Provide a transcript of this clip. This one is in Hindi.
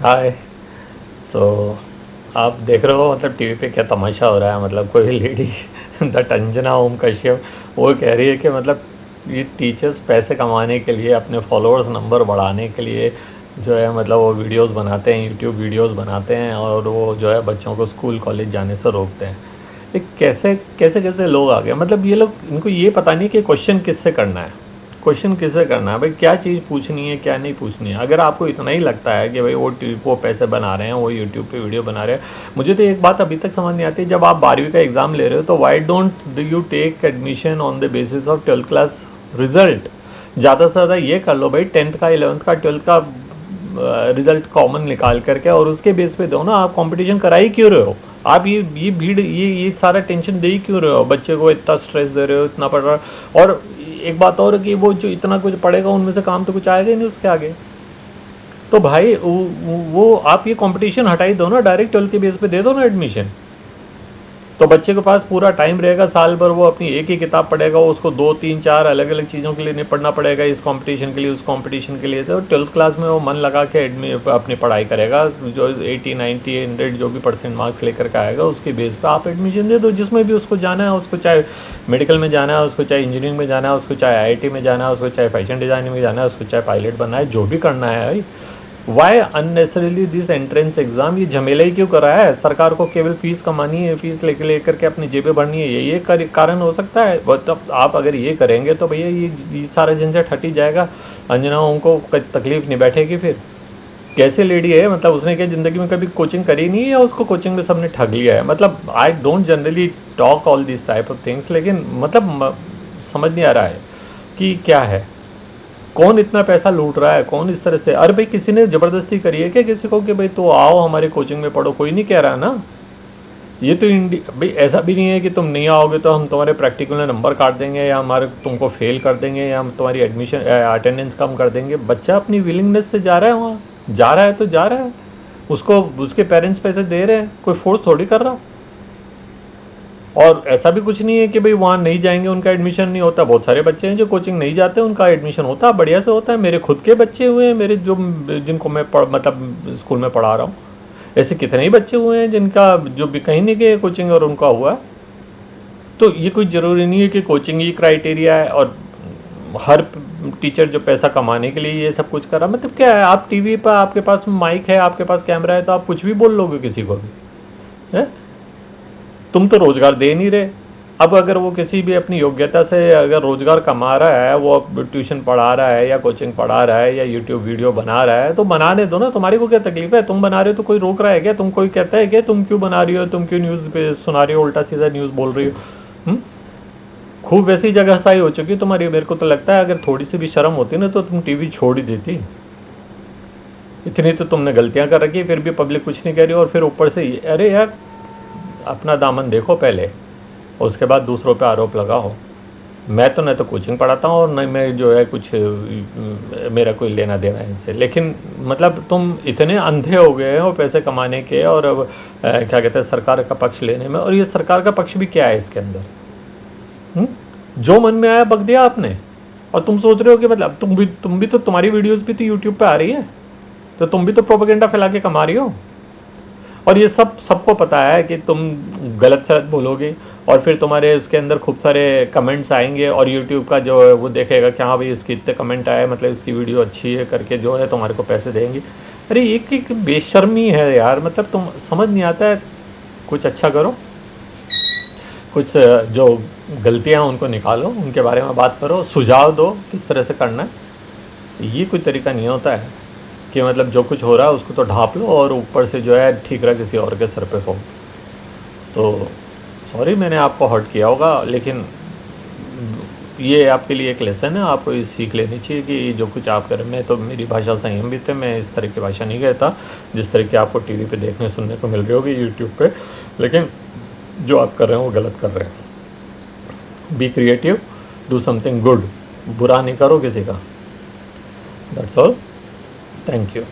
हाय। सो आप देख रहे हो मतलब टीवी पे क्या तमाशा हो रहा है। मतलब कोई लेडी द टंजना ओम कश्यप वो कह रही है कि मतलब ये टीचर्स पैसे कमाने के लिए अपने फॉलोअर्स नंबर बढ़ाने के लिए जो है मतलब वो वीडियोस बनाते हैं, यूट्यूब वीडियोस बनाते हैं और वो जो है बच्चों को स्कूल कॉलेज जाने से रोकते हैं। ये कैसे कैसे कैसे लोग आ गए। मतलब ये लोग, इनको ये पता नहीं कि क्वेश्चन किससे करना है। क्वेश्चन किससे करना है भाई, क्या चीज़ पूछनी है क्या नहीं पूछनी है। अगर आपको इतना ही लगता है कि भाई वो पैसे बना रहे हैं, वो यूट्यूब पे वीडियो बना रहे हैं। मुझे तो एक बात अभी तक समझ नहीं आती, जब आप 12वीं का एग्ज़ाम ले रहे हो तो why don't you take admission on the basis of 12th class result. ज़्यादा से ज़्यादा ये कर लो भाई, 10th का 11th का 12th का रिजल्ट कॉमन निकाल करके और उसके बेस पे दो ना। आप कंपटीशन करा ही क्यों रहे हो। आप ये भीड़ ये सारा टेंशन दे ही क्यों रहे हो, बच्चे को इतना स्ट्रेस दे रहे हो, इतना पढ़ रहा। और एक बात और कि वो जो इतना कुछ पढ़ेगा उनमें से काम तो कुछ आएगा ही नहीं उसके आगे। तो भाई वो आप ये कंपटीशन हटा ही दो ना, डायरेक्ट 12th के बेस पे दे दो ना एडमिशन। तो बच्चे के पास पूरा टाइम रहेगा, साल भर वो अपनी एक ही किताब पढ़ेगा, उसको 2 3 4 अलग अलग चीज़ों के लिए नहीं पढ़ना पड़ेगा, इस कंपटीशन के लिए उस कंपटीशन के लिए। तो 12th क्लास में वो मन लगा के अपनी पढ़ाई करेगा, जो 80 90 100 जो भी परसेंट मार्क्स लेकर के आएगा उसके बेस पे आप एडमिशन दे दो जिसमें भी उसको जाना है। उसको चाहे मेडिकल में जाना है, उसको चाहे इंजीनियरिंग में जाना है, उसको चाहे IIT में जाना है, उसको चाहे फैशन डिज़ाइनिंग में जाना है, उसको चाहे पायलट बनना है, जो भी करना है भाई। वाई अननेसरीली दिस एंट्रेंस एग्ज़ाम, ये झमेला ही क्यों करा है। सरकार को केवल फीस कमानी है, फीस लेकर के अपनी जेबें भरनी है, ये कारण हो सकता है। तब आप अगर ये करेंगे तो भैया ये सारा झंझट हट ही जाएगा। अंजना उनको तकलीफ नहीं बैठेगी फिर। कैसे लेडी है, मतलब उसने क्या ज़िंदगी में कभी कोचिंग करी नहीं है या उसको कोचिंग में सबने ठग लिया है। मतलब I don't generally talk all this type of things, लेकिन मतलब समझ नहीं आ रहा है कि क्या है, कौन इतना पैसा लूट रहा है, कौन इस तरह से। अरे भाई किसी ने ज़बरदस्ती करी है क्या किसी को कि भाई तो आओ हमारे कोचिंग में पढ़ो, कोई नहीं कह रहा ना। ये तो इंडिया भाई, ऐसा भी नहीं है कि तुम नहीं आओगे तो हम तुम्हारे प्रैक्टिकल में नंबर काट देंगे या हमारे तुमको फेल कर देंगे या हम तुम्हारी एडमिशन अटेंडेंस कम कर देंगे। बच्चा अपनी विलिंगनेस से जा रहा है, वहाँ जा रहा है तो जा रहा है, उसको उसके पेरेंट्स पैसे दे रहे हैं, कोई फोर्स थोड़ी कर रहा। और ऐसा भी कुछ नहीं है कि भाई वहाँ नहीं जाएंगे उनका एडमिशन नहीं होता। बहुत सारे बच्चे हैं जो कोचिंग नहीं जाते, उनका एडमिशन होता है, बढ़िया से होता है। मेरे खुद के बच्चे हुए हैं, मेरे जो जिनको मैं मतलब स्कूल में पढ़ा रहा हूँ, ऐसे कितने ही बच्चे हुए हैं जिनका जो भी कहीं नहीं गए कोचिंग और उनका हुआ। तो ये कोई ज़रूरी नहीं है कि कोचिंग ही क्राइटेरिया है और हर टीचर जो पैसा कमाने के लिए ये सब कुछ कर रहा। मतलब क्या है, आप टीवी पर आपके पास माइक है, आपके पास कैमरा है, तो आप कुछ भी बोल लोगे किसी को भी है। तुम तो रोज़गार दे नहीं रहे। अब अगर वो किसी भी अपनी योग्यता से अगर रोज़गार कमा रहा है, वो अब ट्यूशन पढ़ा रहा है या कोचिंग पढ़ा रहा है या यूट्यूब वीडियो बना रहा है, तो बनाने दो ना। तुम्हारी को क्या तकलीफ है, तुम बना रहे हो तो कोई रोक रहा है क्या, तुम कोई कहता है क्या तुम क्यों बना रही हो, तुम क्यों न्यूज़ पे सुना रही हो, उल्टा सीधा न्यूज़ बोल रही हो। खूब वैसी जगह सही हो चुकी तुम्हारी। मेरे को तो लगता है अगर थोड़ी सी भी शर्म होती ना तो तुम टीवी छोड़ ही देती। इतनी तो तुमने गलतियां कर रखी, फिर भी पब्लिक कुछ नहीं कह रही। और फिर ऊपर से अरे यार, अपना दामन देखो पहले, उसके बाद दूसरों पे आरोप लगाओ। मैं तो न तो कोचिंग पढ़ाता हूँ और न मैं जो है कुछ मेरा कोई लेना देना है इससे। लेकिन मतलब तुम इतने अंधे हो गए हो पैसे कमाने के और अब क्या कहते हैं सरकार का पक्ष लेने में। और ये सरकार का पक्ष भी क्या है इसके अंदर। जो मन में आया बक दिया आपने। और तुम सोच रहे हो कि मतलब तुम भी तो तुम्हारी वीडियोस भी तो यूट्यूब पे आ रही है, तो तुम भी तो प्रोपेगेंडा फैला के कमा रही हो। और ये सबको पता है कि तुम गलत सलत बोलोगे और फिर तुम्हारे उसके अंदर खूब सारे कमेंट्स आएंगे और यूट्यूब का जो है वो देखेगा कि हाँ भाई इसके इतने कमेंट आए, मतलब इसकी वीडियो अच्छी है करके जो है तुम्हारे को पैसे देंगे। अरे एक बेशर्मी है यार। मतलब तुम समझ नहीं आता है। कुछ अच्छा करो, कुछ जो गलतियाँ उनको निकालो, उनके बारे में बात करो, सुझाव दो किस तरह से करना है। ये कोई तरीका नहीं होता है कि मतलब जो कुछ हो रहा है उसको तो ढाँप लो और ऊपर से जो है ठीक रहा किसी और के सर पे फोड़। तो सॉरी मैंने आपको हर्ट किया होगा, लेकिन ये आपके लिए एक लेसन है। आपको ये सीख लेनी चाहिए कि जो कुछ आप करें। मैं तो मेरी भाषा संयमित है, मैं इस तरह की भाषा नहीं कहता जिस तरह की आपको टीवी पे देखने सुनने को मिल रही होगी यूट्यूब पे। लेकिन जो आप कर रहे हैं वो गलत कर रहे हैं। Be creative, do something good, बुरा नहीं करो किसी का। That's all, thank you.